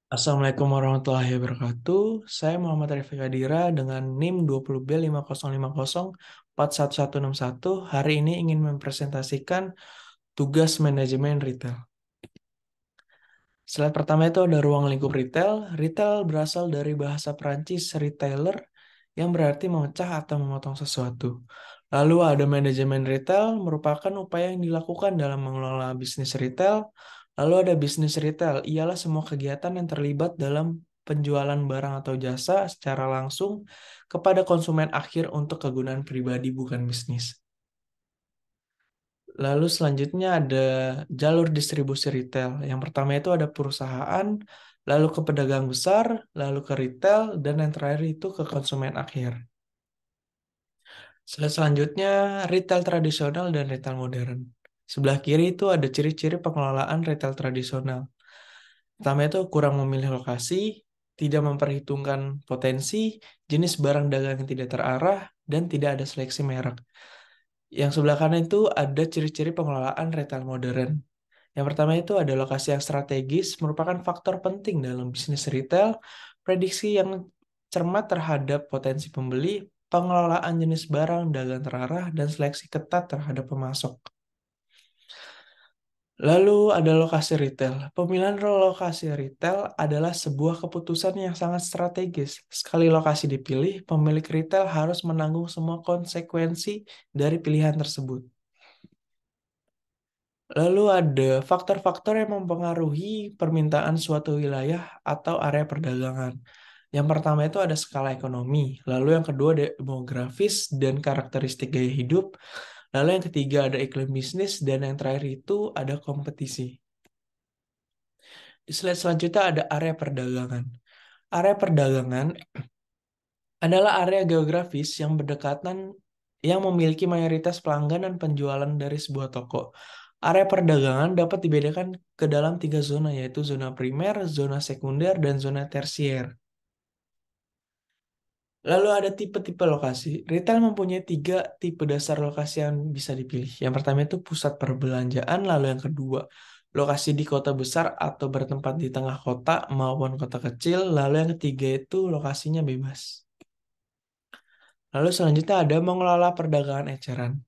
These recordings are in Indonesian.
Assalamualaikum warahmatullahi wabarakatuh. Saya Muhammad Arif Kadira dengan NIM 20B5050411161. Hari ini ingin mempresentasikan tugas manajemen retail. Slide pertama itu ada ruang lingkup retail. Retail berasal dari bahasa Perancis retailer yang berarti memecah atau memotong sesuatu. Lalu ada manajemen retail merupakan upaya yang dilakukan dalam mengelola bisnis retail. Lalu ada bisnis retail, ialah semua kegiatan yang terlibat dalam penjualan barang atau jasa secara langsung kepada konsumen akhir untuk kegunaan pribadi bukan bisnis. Lalu selanjutnya ada jalur distribusi retail. Yang pertama itu ada perusahaan, lalu ke pedagang besar, lalu ke retail, dan yang terakhir itu ke konsumen akhir. Selanjutnya retail tradisional dan retail modern. Sebelah kiri itu ada ciri-ciri pengelolaan retail tradisional. Pertama itu kurang memilih lokasi, tidak memperhitungkan potensi, jenis barang dagang yang tidak terarah, dan tidak ada seleksi merek. Yang sebelah kanan itu ada ciri-ciri pengelolaan retail modern. Yang pertama itu ada lokasi yang strategis, merupakan faktor penting dalam bisnis retail, prediksi yang cermat terhadap potensi pembeli, pengelolaan jenis barang dagang terarah, dan seleksi ketat terhadap pemasok. Lalu ada lokasi retail. Pemilihan lokasi retail adalah sebuah keputusan yang sangat strategis. Sekali lokasi dipilih, pemilik retail harus menanggung semua konsekuensi dari pilihan tersebut. Lalu ada faktor-faktor yang mempengaruhi permintaan suatu wilayah atau area perdagangan. Yang pertama itu ada skala ekonomi, lalu yang kedua demografis dan karakteristik gaya hidup, lalu yang ketiga ada iklim bisnis, dan yang terakhir itu ada kompetisi. Di slide selanjutnya ada area perdagangan. Area perdagangan adalah area geografis yang berdekatan yang memiliki mayoritas pelanggan dan penjualan dari sebuah toko. Area perdagangan dapat dibedakan ke dalam tiga zona, yaitu zona primer, zona sekunder, dan zona tersier. Lalu ada tipe-tipe lokasi. Retail mempunyai tiga tipe dasar lokasi yang bisa dipilih. Yang pertama itu pusat perbelanjaan, lalu yang kedua lokasi di kota besar atau bertempat di tengah kota maupun kota kecil, lalu yang ketiga itu lokasinya bebas. Lalu selanjutnya ada mengelola perdagangan eceran.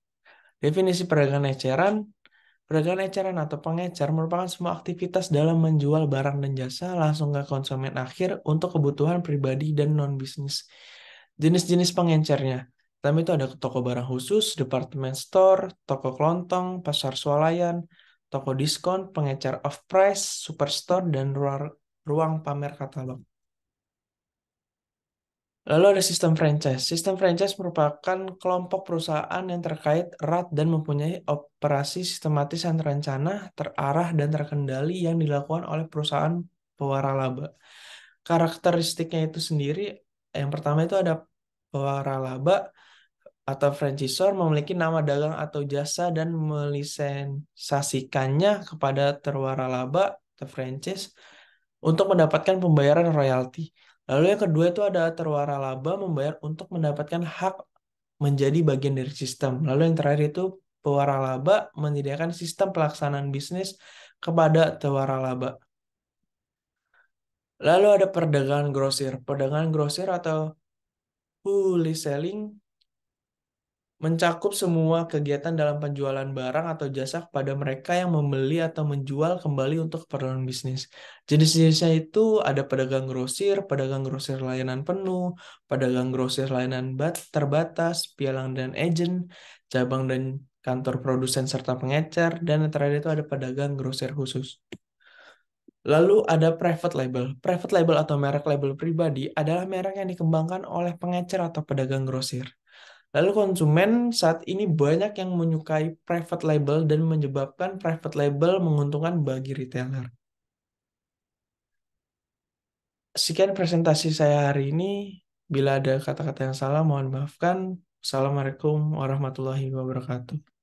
Definisi perdagangan eceran atau pengecer merupakan semua aktivitas dalam menjual barang dan jasa langsung ke konsumen akhir untuk kebutuhan pribadi dan non-bisnis. Jenis-jenis pengecernya. Pertama itu ada toko barang khusus, department store, toko kelontong, pasar swalayan, toko diskon, pengecer off-price, superstore, dan ruang pamer katalog. Lalu ada sistem franchise. Sistem franchise merupakan kelompok perusahaan yang terkait erat dan mempunyai operasi sistematis yang terencana, terarah, dan terkendali yang dilakukan oleh perusahaan pewaralaba. Karakteristiknya itu sendiri, yang pertama itu ada pewaralaba atau franchisor memiliki nama dagang atau jasa dan melisensasikannya kepada terwaralaba atau franchise untuk mendapatkan pembayaran royalti. Lalu yang kedua itu ada terwaralaba membayar untuk mendapatkan hak menjadi bagian dari sistem. Lalu yang terakhir itu pewaralaba menyediakan sistem pelaksanaan bisnis kepada tewaralaba. Lalu ada perdagangan grosir. Perdagangan grosir atau wholesaling mencakup semua kegiatan dalam penjualan barang atau jasa kepada mereka yang membeli atau menjual kembali untuk keperluan bisnis. Jenis-jenisnya itu ada pedagang grosir layanan penuh, pedagang grosir layanan terbatas, pialang dan agen, cabang dan kantor produsen serta pengecer, dan yang terakhir itu ada pedagang grosir khusus. Lalu ada private label. Private label atau merek label pribadi adalah merek yang dikembangkan oleh pengecer atau pedagang grosir. Lalu konsumen saat ini banyak yang menyukai private label dan menyebabkan private label menguntungkan bagi retailer. Sekian presentasi saya hari ini. Bila ada kata-kata yang salah, mohon maafkan. Assalamualaikum warahmatullahi wabarakatuh.